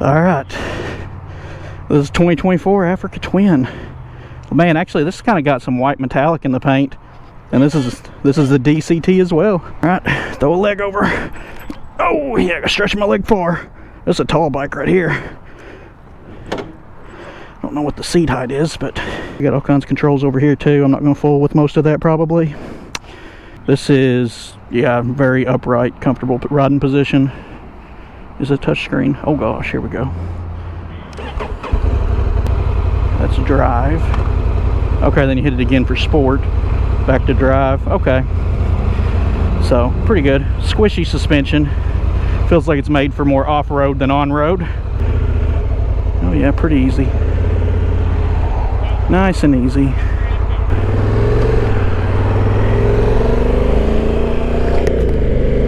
All right, this is 2024 Africa Twin. Man, actually this kind of got some white metallic in the paint, and this is the DCT as well. All right, throw a leg over. Oh yeah, I gotta stretch my leg far. This is a tall bike right here. Don't know what the seat height is, but you got all kinds of controls over here too. I'm not gonna fool with most of that probably. This is, yeah, very upright, comfortable riding position. Is a touchscreen. Oh gosh, here we go. That's drive. Okay, then you hit it again for sport. Back to drive. Okay. So, pretty good. Squishy suspension. Feels like it's made for more off-road than on-road. Oh yeah, pretty easy. Nice and easy.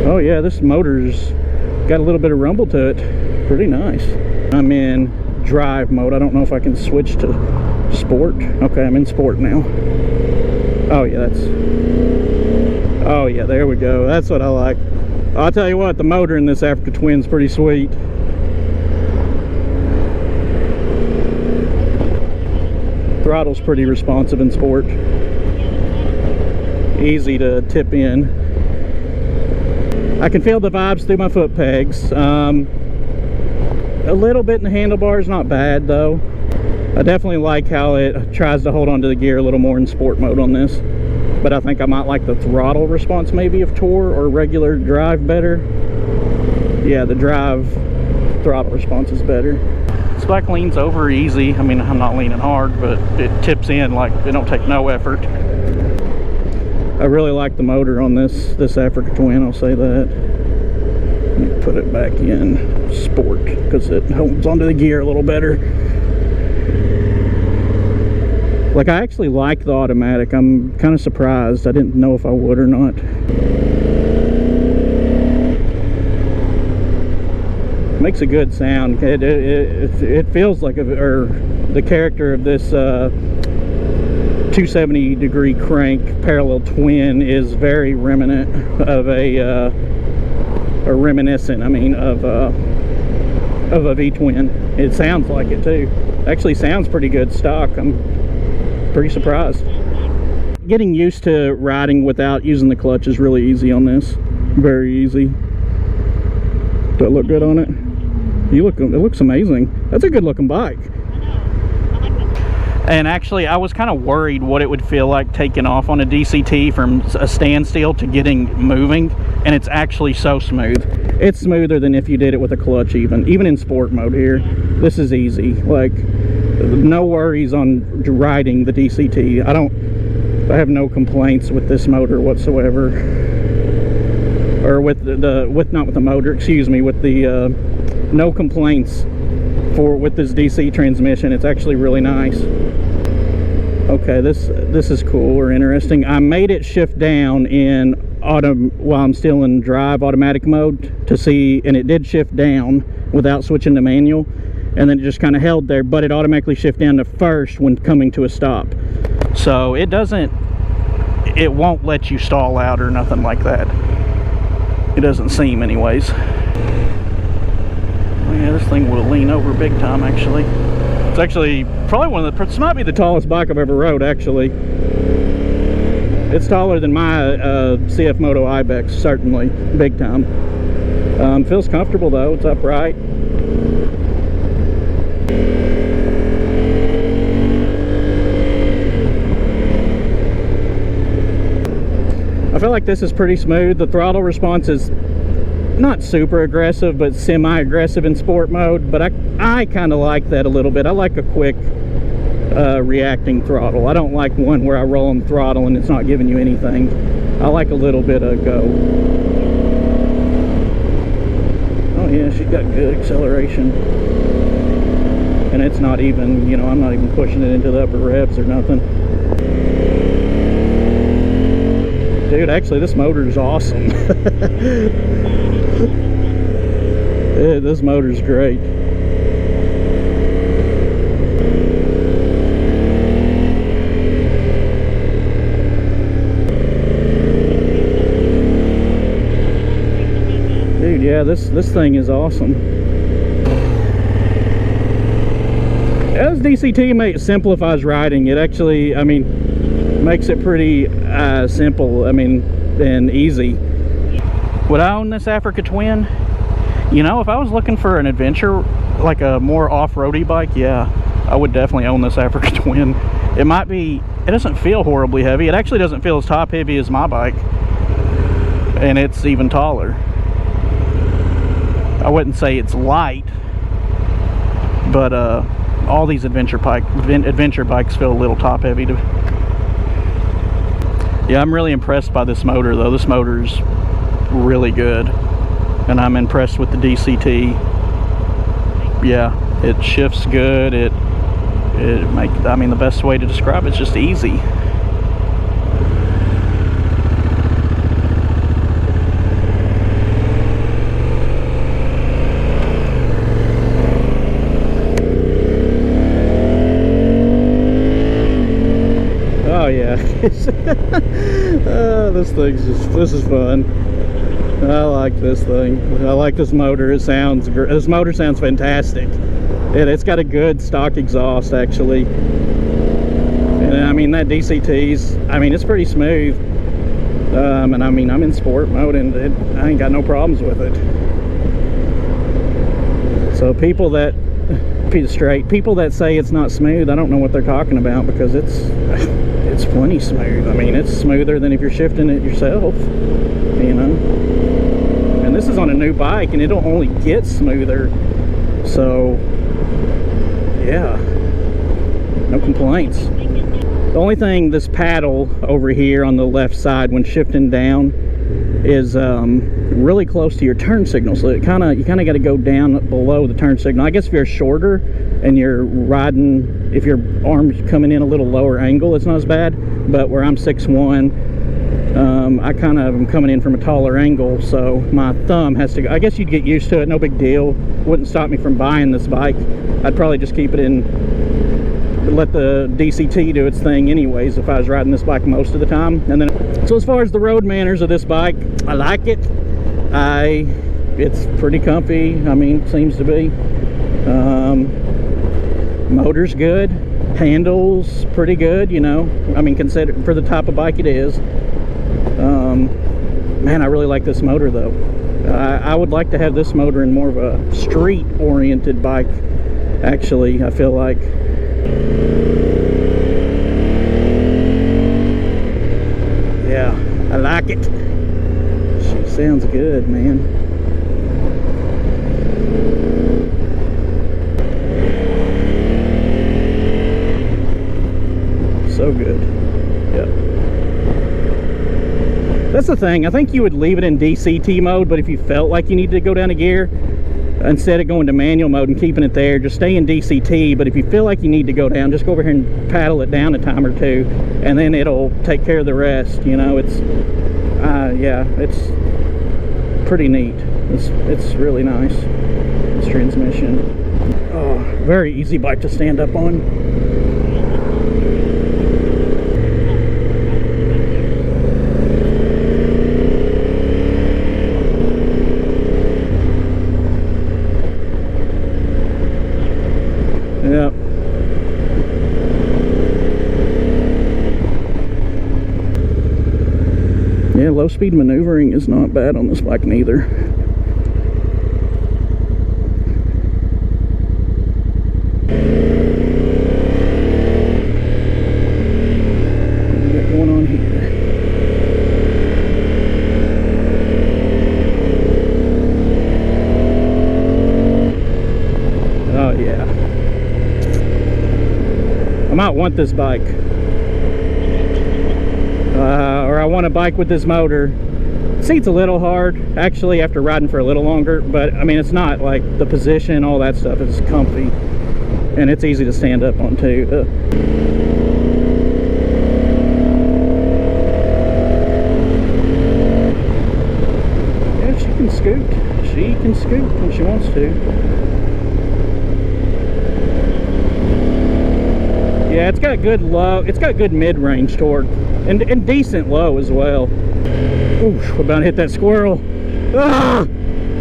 Oh yeah, this motor's got a little bit of rumble to it. Pretty nice. I'm in drive mode. I don't know if I can switch to sport. Okay, I'm in sport now. Oh yeah, oh yeah, there we go. That's what I like. I'll tell you what, the motor in this Africa Twin's pretty sweet. Throttle's pretty responsive in sport. Easy to tip in. I can feel the vibes through my foot pegs. A little bit in the handlebars, not bad though. I definitely like how it tries to hold onto the gear a little more in sport mode on this. But I think I might like the throttle response maybe of Tour or regular drive better. Yeah, the drive throttle response is better. This bike leans over easy. I mean, I'm not leaning hard, but it tips in like it don't take no effort. I really like the motor on this Africa Twin, I'll say that. Let me put it back in sport because it holds onto the gear a little better. Like, I actually like the automatic. I'm kind of surprised. I didn't know if I would or not. Makes a good sound. It feels like the character of this 270-degree crank parallel twin is very reminiscent of a V-twin. It sounds like it too. Actually sounds pretty good stock. I'm pretty surprised. Getting used to riding without using the clutch is really easy on this. Very easy. Do I look good on it? It looks amazing. That's a good looking bike. And actually, I was kind of worried what it would feel like taking off on a DCT from a standstill to getting moving, and it's actually so smooth. It's smoother than if you did it with a clutch even in sport mode here. This is easy. Like, no worries on riding the DCT. I have no complaints with this motor whatsoever. Or with not with the motor, excuse me, with the no complaints with this DC transmission. It's actually really nice. Okay, this is cool or interesting. I made it shift down in while I'm still in drive automatic mode to see, and it did shift down without switching to manual, and then it just kind of held there, but it automatically shift down to first when coming to a stop. So it won't let you stall out or nothing like that. It doesn't seem anyways. Oh yeah, this thing will lean over big time actually. It's actually probably this might be the tallest bike I've ever rode actually. It's taller than my CF Moto Ibex, certainly, big time. Feels comfortable though, it's upright. I feel like this is pretty smooth. The throttle response is not super aggressive, but semi-aggressive in sport mode, but I kind of like that a little bit. I like a quick reacting throttle. I don't like one where I roll on the throttle and it's not giving you anything. I like a little bit of go. Oh yeah, she's got good acceleration. And it's not even, you know, I'm not even pushing it into the upper revs or nothing. Dude, actually this motor is awesome. Yeah, this motor's great. Dude, yeah, this thing is awesome. This DCT simplifies riding. It actually, I mean, makes it pretty simple, I mean, and easy. Would I own this Africa Twin? You know, if I was looking for an adventure, like a more off-roady bike, yeah, I would definitely own this Africa Twin. It might be, it doesn't feel horribly heavy. It actually doesn't feel as top heavy as my bike, and it's even taller. I wouldn't say it's light, but all these adventure bikes feel a little top heavy to. Yeah, I'm really impressed by this motor though. This motor's really good, and I'm impressed with the DCT. Yeah, it shifts good. I mean, the best way to describe it's just easy. Oh yeah. This is fun. I like this thing. I like this motor. This motor sounds fantastic. It's got a good stock exhaust actually. And I mean, that DCT's, I mean, it's pretty smooth. And I mean, I'm in sport mode and I ain't got no problems with it. So people that say it's not smooth, I don't know what they're talking about, because it's plenty smooth. I mean, it's smoother than if you're shifting it yourself, you know. And this is on a new bike and it'll only get smoother. So yeah, no complaints. The only thing, this paddle over here on the left side when shifting down is really close to your turn signal, so you kind of got to go down below the turn signal. I guess if you're shorter and you're riding, if your arm's coming in a little lower angle, it's not as bad. But where I'm 6'1", I kind of am coming in from a taller angle, so my thumb has to go. I guess you'd get used to it, no big deal. Wouldn't stop me from buying this bike. I'd probably just keep it in, let the DCT do its thing anyways if I was riding this bike most of the time. And then, so as far as the road manners of this bike, I like it. It's pretty comfy. I mean, seems to be. Motor's good. Handles pretty good, you know. I mean, consider for the type of bike it is. Man, I really like this motor though. I would like to have this motor in more of a street-oriented bike. Actually, I feel like. Yeah, I like it. She sounds good, man. So good. Yeah. That's the thing. I think you would leave it in DCT mode, but if you felt like you needed to go down a gear, instead of going to manual mode and keeping it there, just stay in DCT. But if you feel like you need to go down, just go over here and paddle it down a time or two, and then it'll take care of the rest. You know, it's yeah, it's pretty neat. It's really nice, this transmission. Oh, very easy bike to stand up on. Yeah. Yeah, low speed maneuvering is not bad on this bike neither. What we got going on here? Oh yeah. I might want this bike, or I want a bike with this motor. Seat's a little hard actually after riding for a little longer, but I mean, it's not like the position, all that stuff is comfy, and it's easy to stand up on too. Yeah, she can scoot. She can scoot when she wants to. Yeah, it's got good low, it's got good mid-range torque, and decent low as well. Ooh, we're about to hit that squirrel. Ah!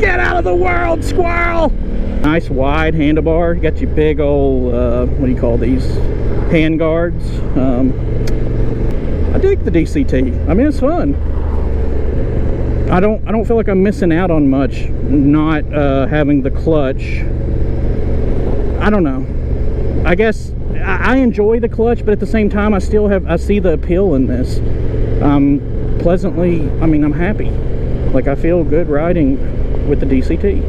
Get out of the world, squirrel! Nice wide handlebar. You got your big old, what do you call these? Hand guards. I dig the DCT. I mean, it's fun. I don't feel like I'm missing out on much not having the clutch. I don't know. I guess I enjoy the clutch, but at the same time I see the appeal in this. Pleasantly, I mean, I'm happy. Like, I feel good riding with the DCT.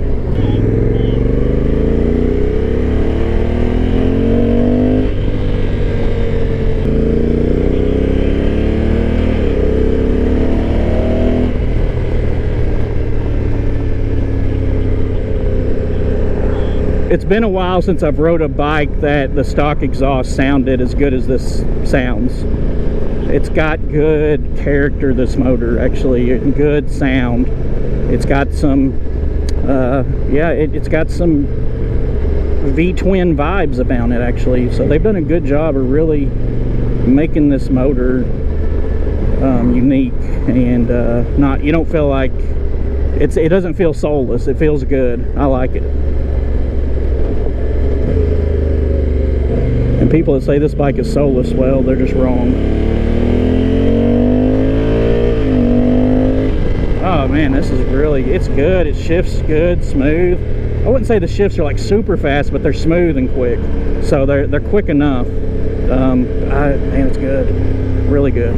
It's been a while since I've rode a bike that the stock exhaust sounded as good as this sounds. It's got good character, this motor, actually, and good sound. It's got some, yeah, it's got some V-twin vibes about it, actually. So they've done a good job of really making this motor unique, and you don't feel like, it doesn't feel soulless. It feels good. I like it. And people that say this bike is soulless, well, they're just wrong. Oh man, this is really, it's good. It shifts good, smooth. I wouldn't say the shifts are like super fast, but they're smooth and quick. So they're quick enough. Man, it's good. Really good.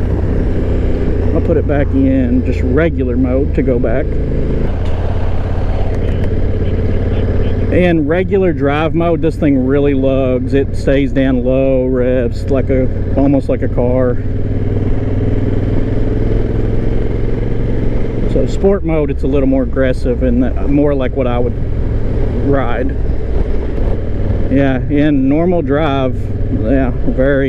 I'll put it back in just regular mode to go back. In regular drive mode, this thing really lugs. It stays down low, revs like almost like a car. So sport mode, it's a little more aggressive and more like what I would ride. Yeah, in normal drive, yeah,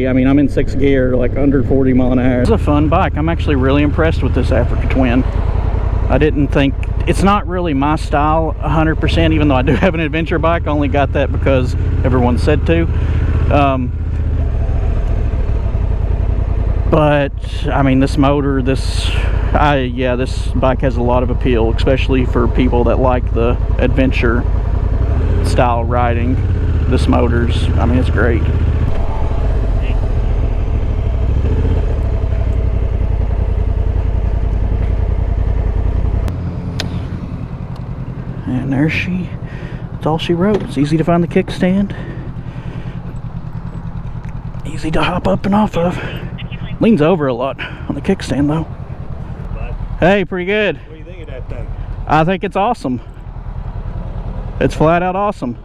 I mean, I'm in 6th gear, like under 40 mile an hour. It's a fun bike. I'm actually really impressed with this Africa Twin. I didn't think, it's not really my style 100%, even though I do have an adventure bike. I only got that because everyone said to. But I mean, this motor, this bike has a lot of appeal, especially for people that like the adventure style riding. This motor's, I mean, it's great. And there that's all she wrote. It's easy to find the kickstand. Easy to hop up and off of. Leans over a lot on the kickstand though. Hey, pretty good. What do you think of that thing? I think it's awesome. It's flat out awesome.